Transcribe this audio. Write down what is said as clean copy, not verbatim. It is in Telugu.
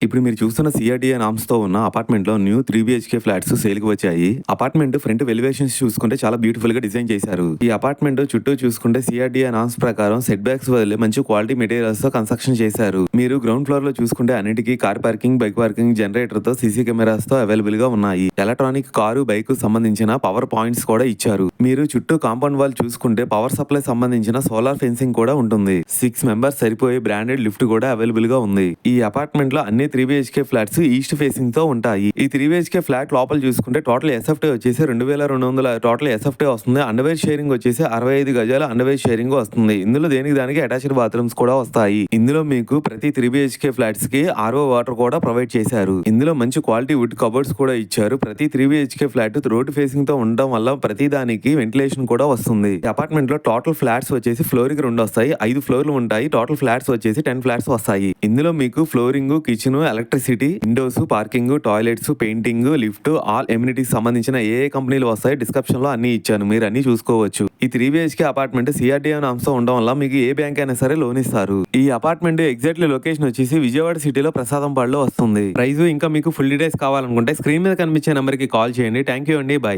ఇప్పుడు మీరు చూస్తున్న సిఆర్డీఏ నామ్స్ తో ఉన్న అపార్ట్మెంట్ లో న్యూ 3 బిహెచ్కే ఫ్లాట్స్ సేల్ కి వచ్చాయి. అపార్ట్మెంట్ ఫ్రంట్ ఎలివేషన్స్ చూసుకుంటే చాలా బ్యూటిఫుల్ గా డిజైన్ చేశారు. ఈ అపార్ట్మెంట్ చుట్టూ చూసుకుంటే సిఆర్డీఏ నామ్స్ ప్రకారం సెట్ బ్యాక్స్ వదిలి మంచి క్వాలిటీ మెటీరియల్స్ తో కన్స్ట్రక్షన్ చేశారు. మీరు గ్రౌండ్ ఫ్లోర్ లో చూసుకుంటే అన్నిటికీ car parking, bike parking, generator తో సీసీ కెమెరాస్ తో అవైలబుల్ గా ఉన్నాయి. ఎలక్ట్రానిక్ కారు, బైక్ సంబంధించిన పవర్ పాయింట్స్ కూడా ఇచ్చారు. మీరు చుట్టూ కాంపౌండ్ వాల్ చూసుకుంటే పవర్ సప్లై సంబంధించిన సోలార్ ఫెన్సింగ్ కూడా ఉంటుంది. 6 మెంబర్స్ సరిపోయే బ్రాండెడ్ లిఫ్ట్ కూడా అవైలబుల్ గా ఉంది. ఈ అపార్ట్మెంట్ లో అన్ని 3 బిహెచ్కే ఫ్లాట్స్ ఈస్ట్ ఫేసింగ్ తో ఉంటాయి. ఈ 3 బిహెచ్కే ఫ్లాట్ లోపల చూసుకుంటే టోటల్ ఎస్ఎఫ్టీ వచ్చేసి 2200 టోటల్ ఎస్ఎఫ్టీ వస్తుంది. అండర్వేర్ షేరింగ్ వచ్చేసి 65 గజాల అండర్వేర్ షేరింగ్ వస్తుంది. ఇందులో దేనికి దానికి అటాచ్డ్ బాత్రూమ్స్ కూడా వస్తాయి. ఇందులో మీకు ప్రతి 3 బిహెచ్కే ఫ్లాట్స్ కి ఆర్ఓ వాటర్ కూడా ప్రొవైడ్ చేశారు. ఇందులో మంచి క్వాలిటీ వుడ్ కబోర్డ్స్ కూడా ఇచ్చారు. ప్రతి 3 బిహెచ్కే ఫ్లాట్ రోడ్ ఫేసింగ్ తో ఉండడం వల్ల ప్రతి దానికి వెంటిలేషన్ కూడా వస్తుంది. ఈ అపార్ట్మెంట్ లో టోటల్ ఫ్లాట్స్ వచ్చేసి ఫ్లోర్ కి 2 వస్తాయి. 5 ఫ్లోర్లు ఉంటాయి. టోటల్ ఫ్లాట్స్ వచ్చేసి 10 ఫ్లాట్స్ వస్తాయి. ఇందులో మీకు flooring, kitchen, electricity, Windows, parking, toilets, painting, lift, all amenities సంబంధించిన ఏ కంపెనీలు వస్తాయి డిస్క్రిప్షన్ లో అన్ని ఇచ్చాను. మీరు అన్ని చూసుకోవచ్చు. ఈ 3 బిహెచ్కే అపార్ట్మెంట్ సిఆర్డీఏ నామ్స్ తో ఉండడం వల్ల మీకు ఏ బ్యాంక్ అయినా సరే లోన్ ఇస్తారు. ఈ అపార్ట్మెంట్ ఎగ్జాక్ట్లీ లొకేషన్ వచ్చేసి విజయవాడ సిటీలో ప్రసాదంపాడులో వస్తుంది. ప్రైస్ ఇంకా మీకు ఫుల్ డీటెయిల్స్ కావాలనుకుంటే స్క్రీన్ మీద కనిపించే నెంబర్ కి కాల్ చేయండి. థ్యాంక్ యూ అండి. బై.